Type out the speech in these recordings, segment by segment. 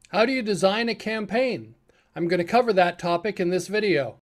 How do you design a campaign? I'm going to cover that topic in this video.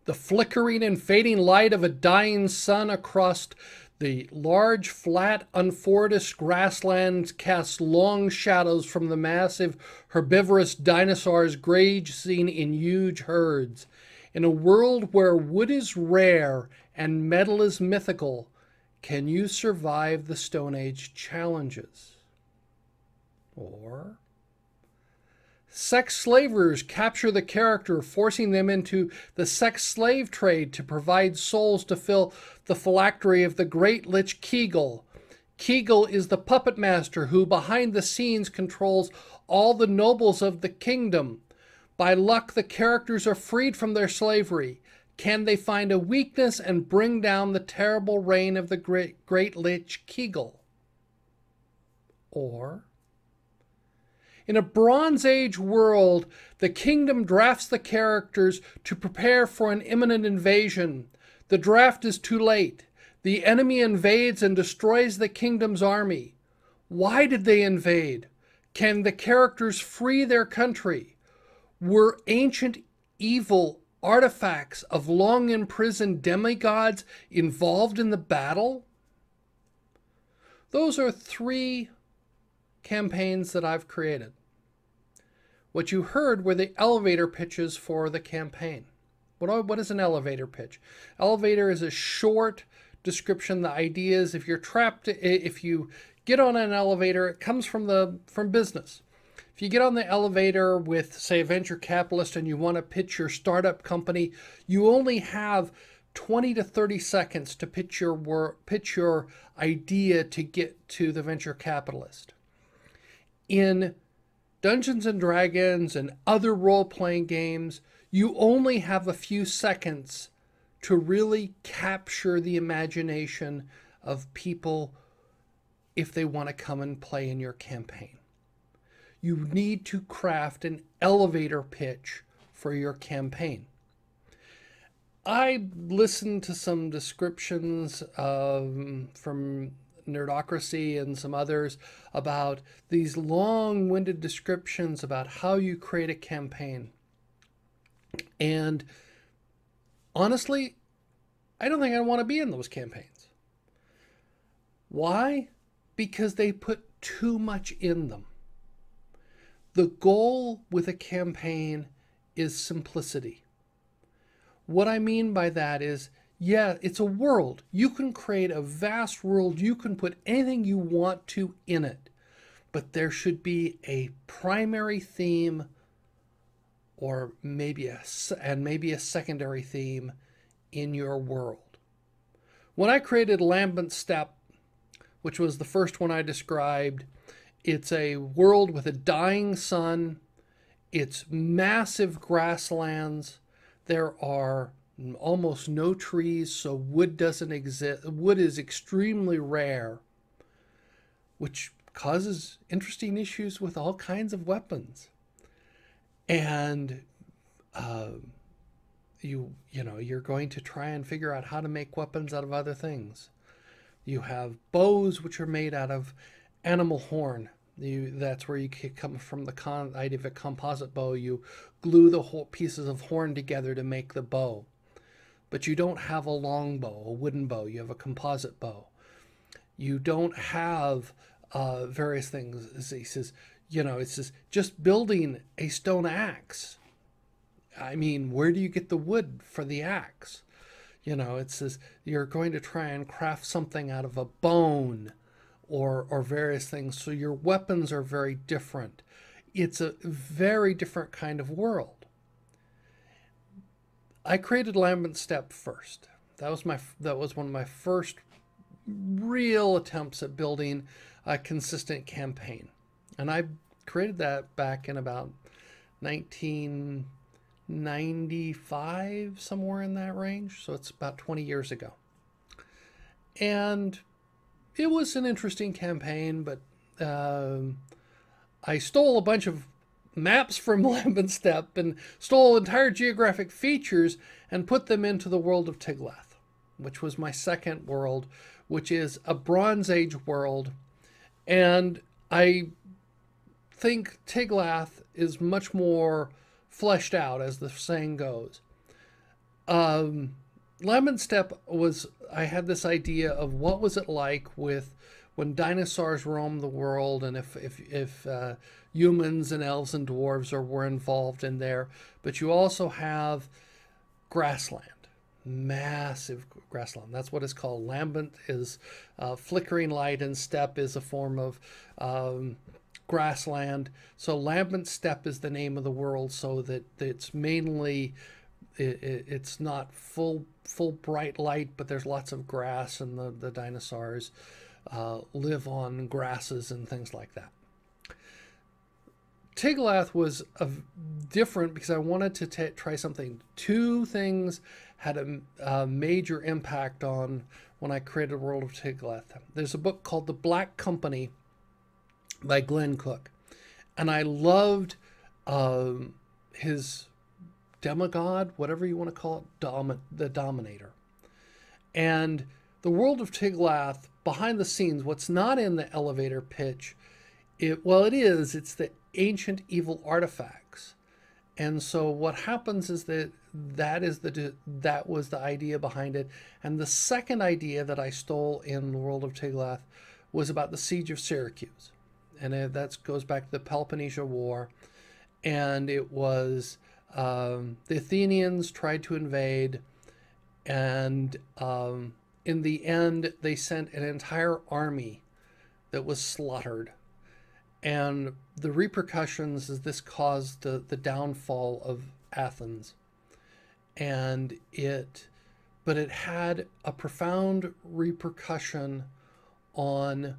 The flickering and fading light of a dying sun across the large, flat, unforested grasslands casts long shadows from the massive, herbivorous dinosaurs grazing in huge herds. In a world where wood is rare and metal is mythical, can you survive the Stone Age challenges? Or sex slavers capture the character, forcing them into the sex slave trade to provide souls to fill the phylactery of the great Lich Kegel. Kegel is the puppet master who, behind the scenes, controls all the nobles of the kingdom. By luck, the characters are freed from their slavery. Can they find a weakness and bring down the terrible reign of the great Lich Kegel? Or in a Bronze Age world, the kingdom drafts the characters to prepare for an imminent invasion. The draft is too late. The enemy invades and destroys the kingdom's army. Why did they invade? Can the characters free their country? Were ancient evil artifacts of long imprisoned demigods involved in the battle? Those are three campaigns that I've created. What you heard were the elevator pitches for the campaign. What is an elevator pitch? Elevator is a short description. The idea is if you get on an elevator, it comes from business. If you get on the elevator with, say, a venture capitalist and you want to pitch your startup company, you only have 20 to 30 seconds to pitch your idea to get to the venture capitalist. In Dungeons and Dragons and other role-playing games, you only have a few seconds to really capture the imagination of people if they want to come and play in your campaign. You need to craft an elevator pitch for your campaign. I listened to some descriptions from Nerdocracy and some others about these long-winded descriptions about how you create a campaign. And honestly, I don't think I want to be in those campaigns. Why? Because they put too much in them. The goal with a campaign is simplicity. What I mean by that is, yeah, it's a world. You can create a vast world. You can put anything you want to in it. But there should be a primary theme or maybe a secondary theme in your world. When I created Lambent Steppe, which was the first one I described, it's a world with a dying sun. It's massive grasslands. There are almost no trees, so wood doesn't exist. Wood is extremely rare, which causes interesting issues with all kinds of weapons. And you're going to try and figure out how to make weapons out of other things. You have bows which are made out of animal horn. That's where you come from the idea of a composite bow. You glue the whole pieces of horn together to make the bow. But you don't have a long bow, a wooden bow. You have a composite bow. You don't have various things. He says, it says just building a stone axe. I mean, where do you get the wood for the axe? It says you're going to try and craft something out of a bone or various things. So your weapons are very different. It's a very different kind of world. I created Lambent Steppe first. That was one of my first real attempts at building a consistent campaign. And I created that back in about 1995, somewhere in that range. So it's about 20 years ago. And it was an interesting campaign, but I stole a bunch of maps from Lambent Steppe and stole entire geographic features and put them into the world of Tiglath, which was my second world, which is a Bronze Age world. And I think Tiglath is much more fleshed out, as the saying goes. Lambent Steppe was, I had this idea of what was it like with when dinosaurs roamed the world, and if humans and elves and dwarves were involved in there. But you also have grassland, massive grassland. That's what it's called. Lambent is flickering light, and steppe is a form of grassland. So Lambent Steppe is the name of the world, so that it's mainly, it's not full bright light, but there's lots of grass, and the dinosaurs live on grasses and things like that. Tiglath was different because I wanted to try something. Two things had a major impact on when I created the world of Tiglath. There's a book called The Black Company by Glenn Cook, and I loved his demigod, whatever you want to call it, the Dominator. And the world of Tiglath, behind the scenes, what's not in the elevator pitch, it's the ancient evil artifacts. And so what happens is that was the idea behind it. And the second idea that I stole in the world of Tiglath was about the siege of Syracuse. And that goes back to the Peloponnesian War. And it was the Athenians tried to invade, and in the end, they sent an entire army that was slaughtered. And the repercussions is this caused the downfall of Athens. But it had a profound repercussion on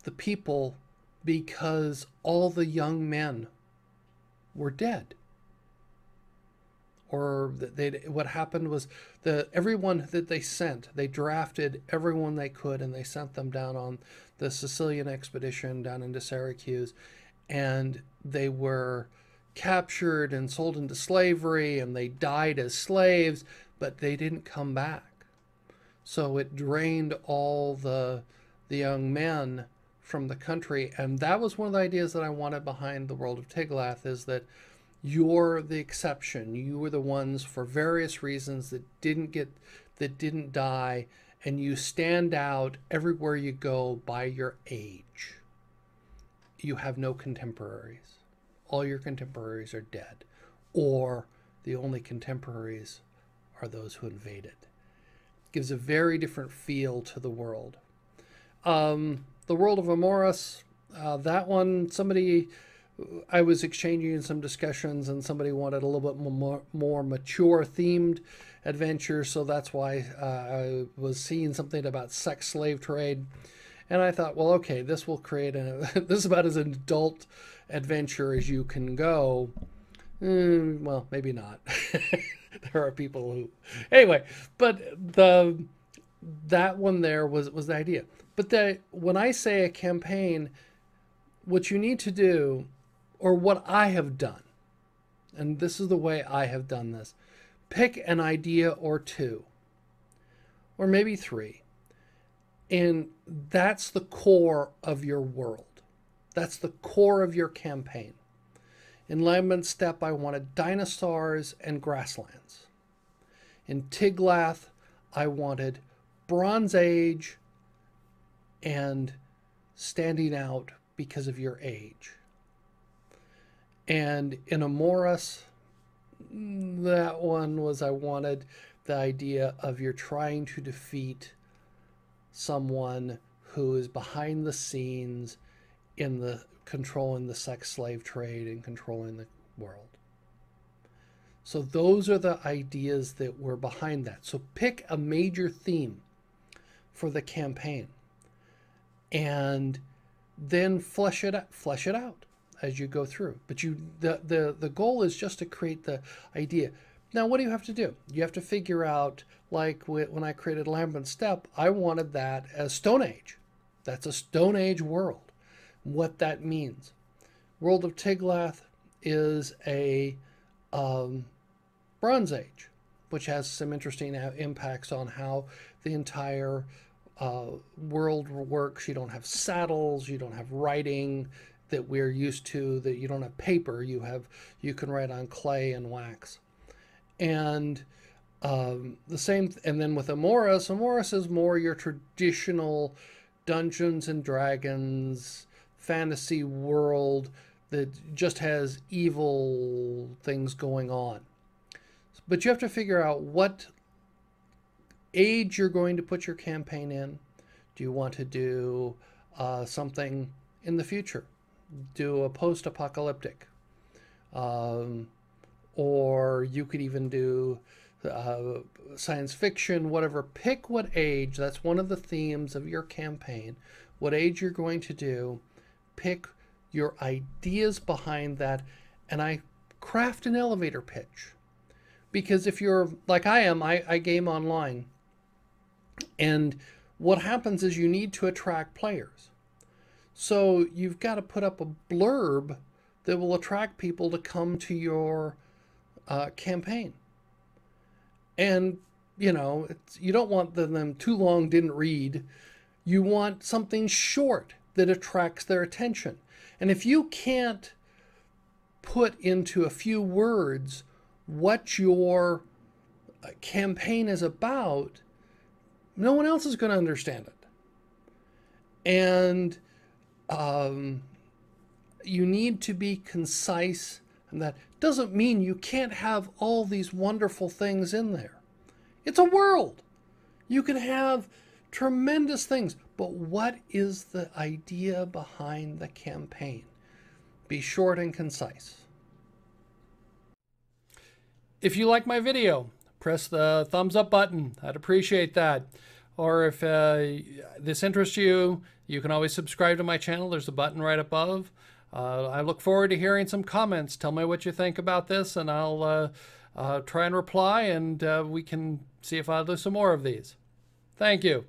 the people because all the young men were dead. Or what happened was everyone that they sent, they drafted everyone they could, and they sent them down on the Sicilian expedition down into Syracuse, and they were captured and sold into slavery, and they died as slaves, but they didn't come back. So it drained all the young men from the country, and that was one of the ideas that I wanted behind the world of Tiglath, is that you're the exception. You were the ones, for various reasons, that didn't die, and you stand out everywhere you go by your age. You have no contemporaries. All your contemporaries are dead, or the only contemporaries are those who invaded. Gives a very different feel to the world. The world of Amoras, that one, I was exchanging some discussions, and somebody wanted a little bit more mature themed adventure, so that's why I was seeing something about sex slave trade. And I thought, well, okay, this will create this is about as an adult adventure as you can go. Well, maybe not. There are people who, anyway, but that one there was the idea. But when I say a campaign, what you need to do, or what I have done, and this is the way I have done this, pick an idea or two, or maybe three, and that's the core of your world. That's the core of your campaign. In Lambent Steppe, I wanted dinosaurs and grasslands. In Tiglath, I wanted Bronze Age and standing out because of your age. And in Amoras, that one was, I wanted the idea of you're trying to defeat someone who is behind the scenes in the controlling the sex slave trade and controlling the world. So those are the ideas that were behind that. So pick a major theme for the campaign, and then flesh it out as you go through. But the goal is just to create the idea. Now, what do you have to do? You have to figure out, like when I created Lambent Steppe, I wanted that as Stone Age. That's a Stone Age world. What that means. World of Tiglath is a Bronze Age, which has some interesting impacts on how the entire world works. You don't have saddles, you don't have writing that we're used to, that you don't have paper, you can write on clay and wax. And the same, and then with Amoris is more your traditional Dungeons and Dragons fantasy world that just has evil things going on. But you have to figure out what age you're going to put your campaign in. Do you want to do something in the future? Do a post-apocalyptic. Or you could even do science fiction, whatever. Pick what age. That's one of the themes of your campaign. What age you're going to do. Pick your ideas behind that. And I craft an elevator pitch. Because if you're like I am, I game online. And what happens is you need to attract players. So you've got to put up a blurb that will attract people to come to your campaign. And, you know, you don't want them too long, didn't read. You want something short that attracts their attention. And if you can't put into a few words what your campaign is about, no one else is going to understand it. And you need to be concise, and that doesn't mean you can't have all these wonderful things in there. It's a world. You can have tremendous things, but what is the idea behind the campaign? Be short and concise. If you like my video, press the thumbs up button. I'd appreciate that. Or if this interests you, you can always subscribe to my channel. There's a button right above. I look forward to hearing some comments. Tell me what you think about this, and I'll try and reply, and we can see if I'll do some more of these. Thank you.